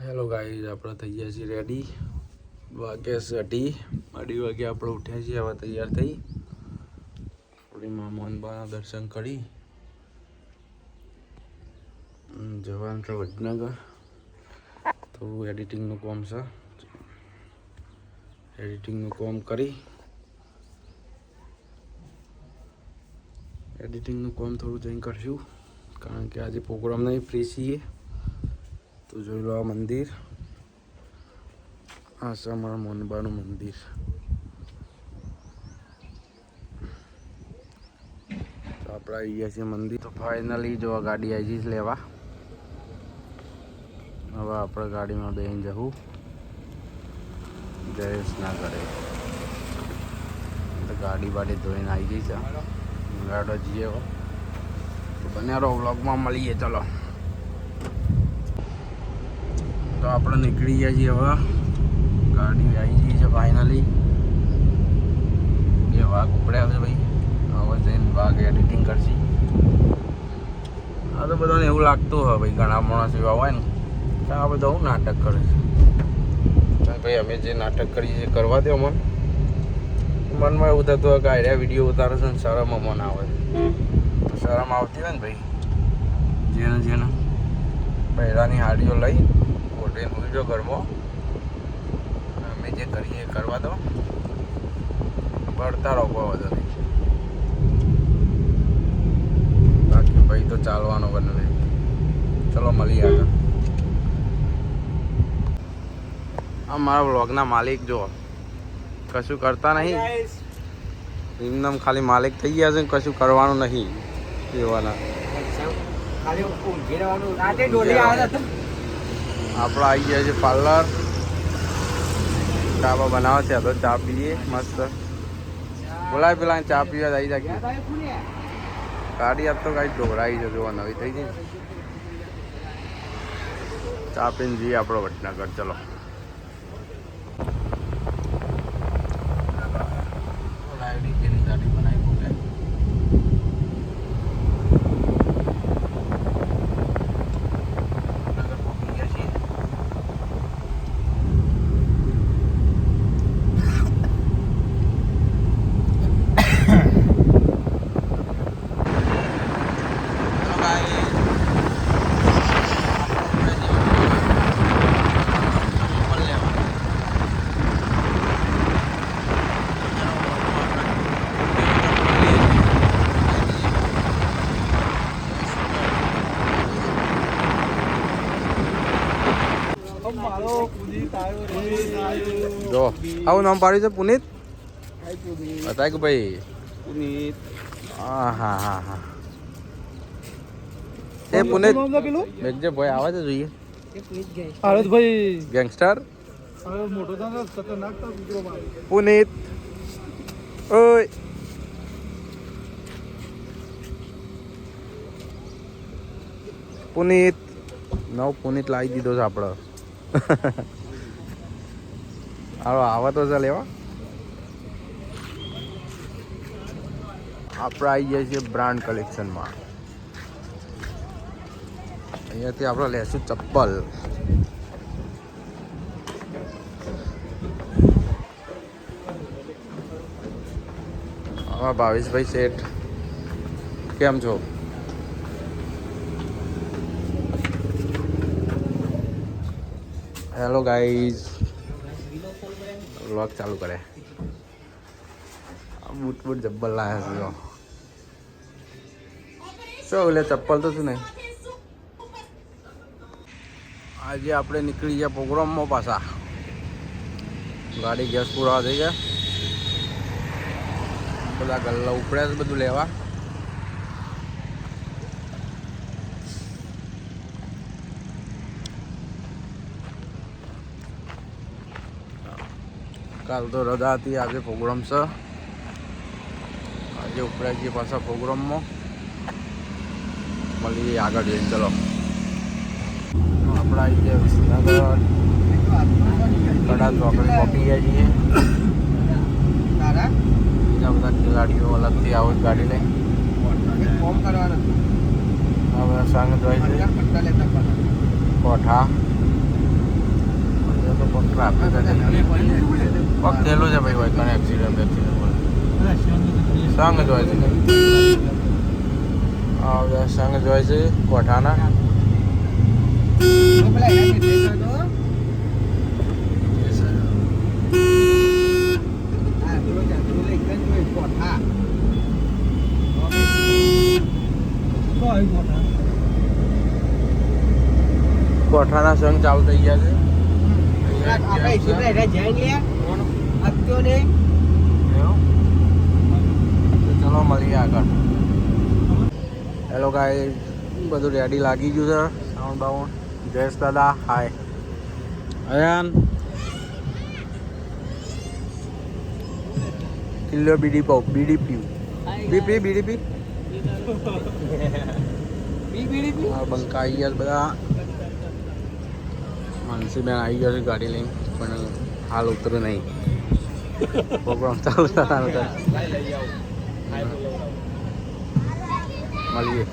Hello guys, આપણે થઈ ગયા છીએ રેડી. વાગે અઢી વાગે આપણે ઉઠ્યા છીએ. હવે તૈયાર થઈ થોડી મોહનબાના દર્શન કરી જવાનું છે વડનગર. તો એડિટિંગનું કામ છે, એડિટિંગનું કામ કરી એડિટિંગનું કામ થોડું જઈને કરશું, કારણ કે આજે પ્રોગ્રામ નહીં, ફ્રી છીએ. તો જોઈ લો આ મંદિર, આ છે અમારા મોહનબાનું મંદિર. તો આપણે આવી ગયા છીએ મંદિર. તો ફાઇનલી જો ગાડી આવી જઈશ લેવા. હવે આપણે ગાડીમાં બેસીને જવું જયેશના ઘરે. તો ગાડી બાડી ધોઈને આવી જઈ છે, ગાડો જઈએ. હવે તો બન્યા રહો, વ્લોગમાં મળીએ. ચલો, તો આપણે નીકળી ગયા છીએ. હવે ગાડી આવી ગઈ છે ફાઇનલી. 2 વાગ ઉપડ્યા છે ભાઈ. હવે જઈને વાગ એડિટિંગ કરશી. આ તો બધાને એવું લાગતું હોય ભાઈ, ઘણા માણસ એવા હોય ને કે આ બધા હું નાટક કરે છે. ભાઈ અમે જે નાટક કરીએ છીએ કરવા દો. મનમાં એવું થતું હોય કે આર્યા વિડીયો ઉતારે છે ને શરમ મન આવે. તો શરમ આવતી હોય ને ભાઈ, જેને પહેલાંની હાડીઓ લઈ ખોટી મૂકજો ઘરમાં. અમે જે કરીએ કરવા દો, પડતા રહો, કોઈ વધુ નહીં. બાકી ભાઈ તો ચાલવાનો બને નહીં. ચલો મળીએ આગળ. આ મારા વ્લોગના માલિક જો કશું કરતા નહીં, એમનેમ ખાલી માલિક થઈ ગયા છે, કશું કરવાનું નહીં એવાના. આપણે આવી ગયા છે પાર્લર. ચા બનાવે છે, તો ચા પીએ મસ્ત. બોલાય પેલા ચા પીવા આવી જાય. ગાડી આપ તો કાંઈ ઢોરાઈ છે, જોવા નવી થઈ ગઈ. ચા પીને જઈએ આપણો વડનગર. ચલો ગાડી બનાવી મૂકે. જો આવું નામ પાડ્યું છે, પુનિત. બતાય કે ભાઈ પુનિત. હા હા હા હા. એ પુનિત બેગજે ભાઈ આવે છે, જોઈએ. ભાઈ ગેંગસ્ટર પુનિત. ઓય પુનિત. નવ પુનિત લાવી દીધો છે આપણે. હાલો આવે તો ચાલ લેવા. આપણે આવી ગયા છીએ બ્રાન્ડ કલેક્શનમાં. અહીંયાથી આપણે લેશું ચપ્પલ. હા ભાવેશભાઈ શેઠ, કેમ છો? હેલો ગાઈઝ, વ્લોગ ચાલુ કરે. બૂટ જબ્બર લાયા છે. શું એટલે ચપ્પલ તો શું નહીં. આજે આપણે નીકળી ગયા પ્રોગ્રામમાં પાછા. ગાડી ગેસ પૂરા થઈ ગયા. બધા ગલ્લા ઉપડ્યા છે બધું લેવા. કાલ તો રજા હતી, આજે પ્રોગ્રામ છે. આજે ઉપડ્યા છીએ પાછા પ્રોગ્રામમાં. મળીએ આગળ જઈને. ચલો આપણે આવી ગયા વિસનગર. કડા ચોકડી પહોંચી ગયા છીએ. બીજા બધા ખેલાડીઓ અલગથી આવો ગાડી લઈ. હવે સંગ જાય છે કોઠા. તો પગ ટ્રાફિક જ પગ થયેલું છે ભાઈ હોય કને એક્સિડન્ટ સંઘ જ હોય છે સંઘ જ હોય છે કોઠાના કોઠાના સંઘ ચાલુ થઈ ગયા છે ચલો મળીએ આગળ હેલો ગાય બધું રેડી લાગી ગયું છે સાઉન્ડ બાઉન્ડ જયેશ દાદા હાય અયાન કિલ્લો બીડી પાઉ બીડી પીવું બીડી પી બંકા આવી ગયા બધા માનસીબેન આવી ગયા છે ગાડી લઈને પણ હાલ ઉતરું નહીં પ્રોગ્રામ ચાલુ થવાનો મળીએ